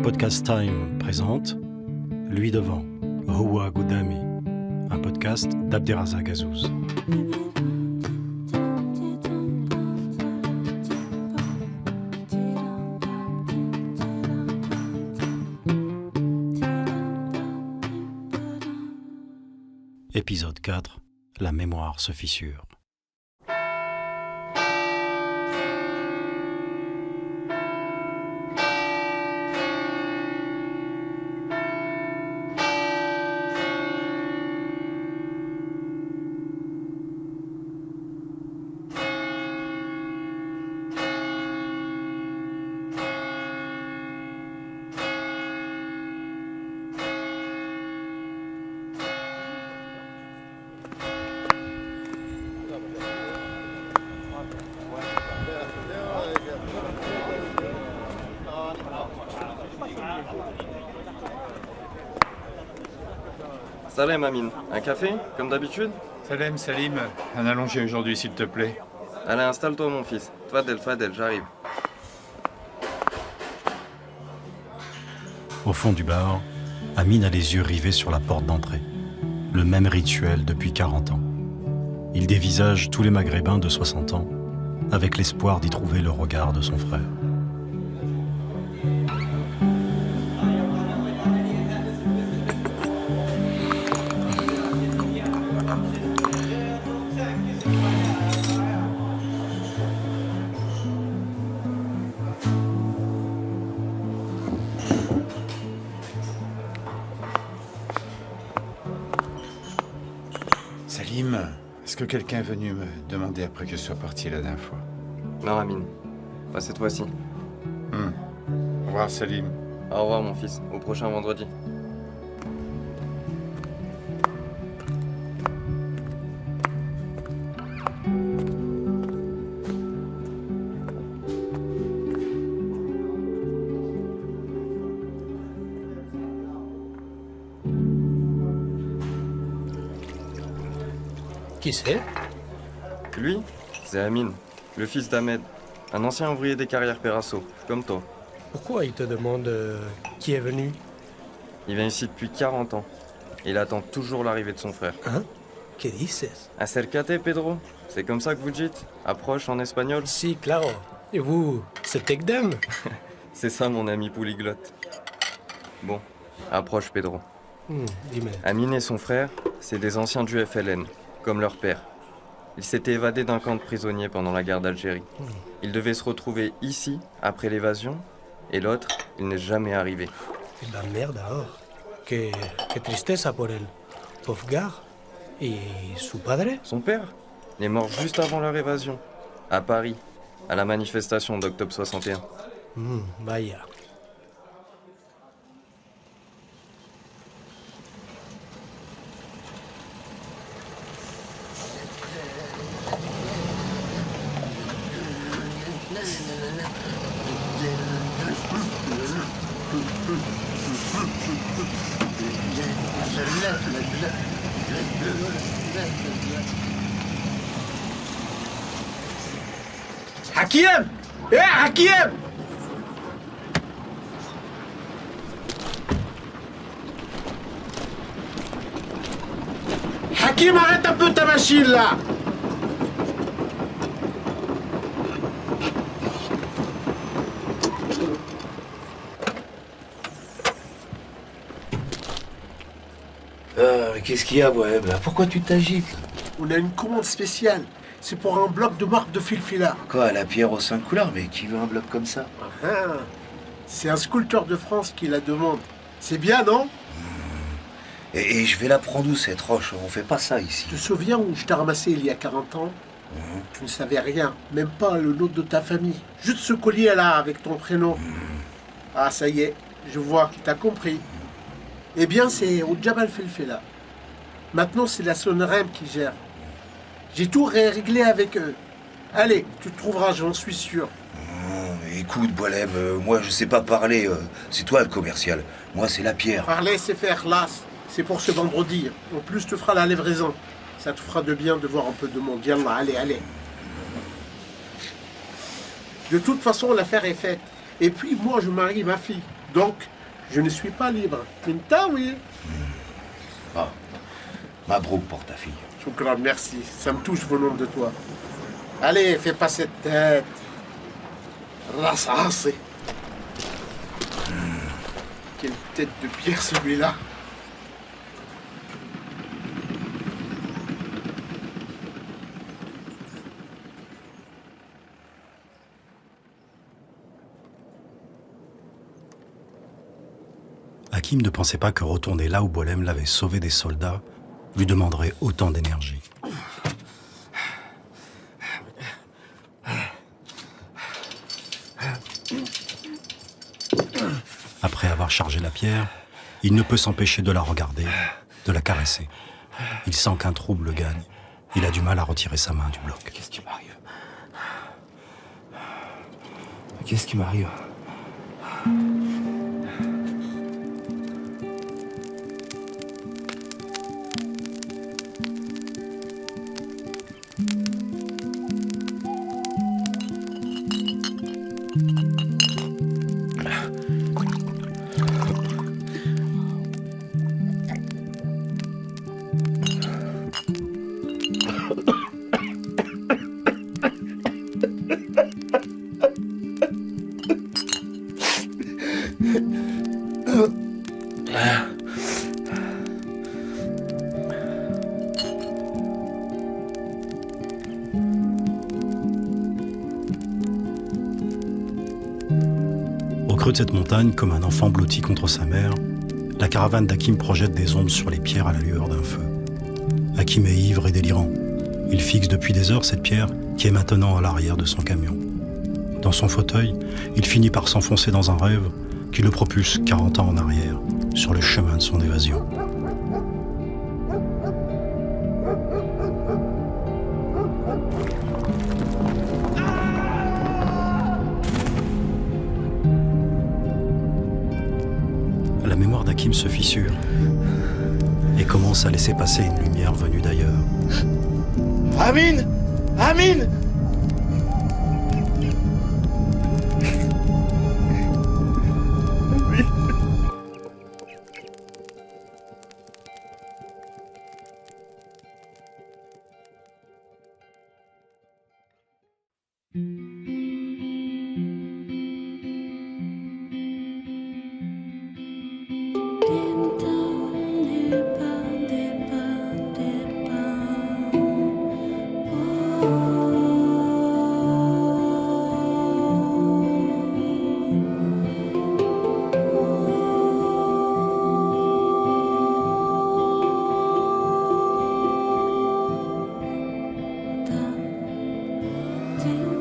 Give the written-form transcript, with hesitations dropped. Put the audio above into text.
Podcast Time présente Lui devant, Huwa Goudami, un podcast d'Abderrazak Azouz. Épisode 4, la mémoire se fissure. Salam Amine, un café, comme d'habitude? Salam Salim, un allongé aujourd'hui s'il te plaît. Allez, installe-toi mon fils. Fadel, j'arrive. Au fond du bar, Amine a les yeux rivés sur la porte d'entrée. Le même rituel depuis 40 ans. Il dévisage tous les Maghrébins de 60 ans, avec l'espoir d'y trouver le regard de son frère. Salim, est-ce que quelqu'un est venu me demander après que je sois parti la dernière fois? Non Amine, pas cette fois-ci. Au revoir Salim. Au revoir mon fils, au prochain vendredi. Qui c'est? Lui, c'est Amine, le fils d'Ahmed, un ancien ouvrier des carrières Perasso, comme toi. Pourquoi il te demande qui est venu? Il vient ici depuis 40 ans. Et il attend toujours l'arrivée de son frère. Hein? Que dices? Acércate, Pedro. C'est comme ça que vous dites? Approche en espagnol? Si, claro. Et vous, c'est Ekdem? C'est ça mon ami polyglotte. Bon, approche Pedro. Dis-moi. Amine et son frère, c'est des anciens du FLN, comme leur père. Ils s'étaient évadés d'un camp de prisonniers pendant la guerre d'Algérie. Ils devaient se retrouver ici, après l'évasion, et l'autre, il n'est jamais arrivé. C'est de la merde alors. Que tristeza por él. Pauvre gars. Et su padre? Son père, il est mort juste avant leur évasion, à Paris, à la manifestation d'octobre 61. Vaya. Hakim! Hakim! Hakim, arrête un peu ta machine là! Qu'est-ce qu'il y a, Bohème, là? Pourquoi tu t'agites? On a une commande spéciale. C'est pour un bloc de marque de filfila. Quoi, la pierre aux 5 couleurs? Mais qui veut un bloc comme ça? C'est un sculpteur de France qui la demande. C'est bien, non? Et je vais la prendre où, cette roche? On fait pas ça ici. Tu te souviens où je t'ai ramassé il y a 40 ans? Tu ne savais rien, même pas le nom de ta famille. Juste ce collier-là avec ton prénom. Ah, ça y est, je vois, t'as compris. Eh bien, c'est au Jabal Felfela. Maintenant, c'est la Sonrem qui gère. J'ai tout réglé avec eux. Allez, tu te trouveras, j'en suis sûr. Écoute, Bohème, moi je sais pas parler. C'est toi le commercial. Moi, c'est la pierre. Parler, c'est faire, las. C'est pour ce vendredi. En plus, tu feras la livraison. Ça te fera de bien de voir un peu de monde. Yallah, allez. De toute façon, l'affaire est faite. Et puis, moi, je marie ma fille. Donc, je ne suis pas libre. Minta, oui. Ah, Mabrouk pour ta fille. Choukran, merci. Ça me touche venant de toi. Allez, fais pas cette tête. Rassasé. Quelle tête de pierre celui-là. Hakim ne pensait pas que retourner là où Boilem l'avait sauvé des soldats lui demanderait autant d'énergie. Après avoir chargé la pierre, il ne peut s'empêcher de la regarder, de la caresser. Il sent qu'un trouble le gagne. Il a du mal à retirer sa main du bloc. Qu'est-ce qui m'arrive? Qu'est-ce qui m'arrive? Au creux de cette montagne, comme un enfant blotti contre sa mère, la caravane d'Hakim projette des ombres sur les pierres à la lueur d'un feu. Hakim est ivre et délirant. Il fixe depuis des heures cette pierre qui est maintenant à l'arrière de son camion. Dans son fauteuil, il finit par s'enfoncer dans un rêve qui le propulse 40 ans en arrière, sur le chemin de son évasion. La mémoire d'Hakim se fissure et commence à laisser passer une lumière venue d'ailleurs. Amin! Amin! Ding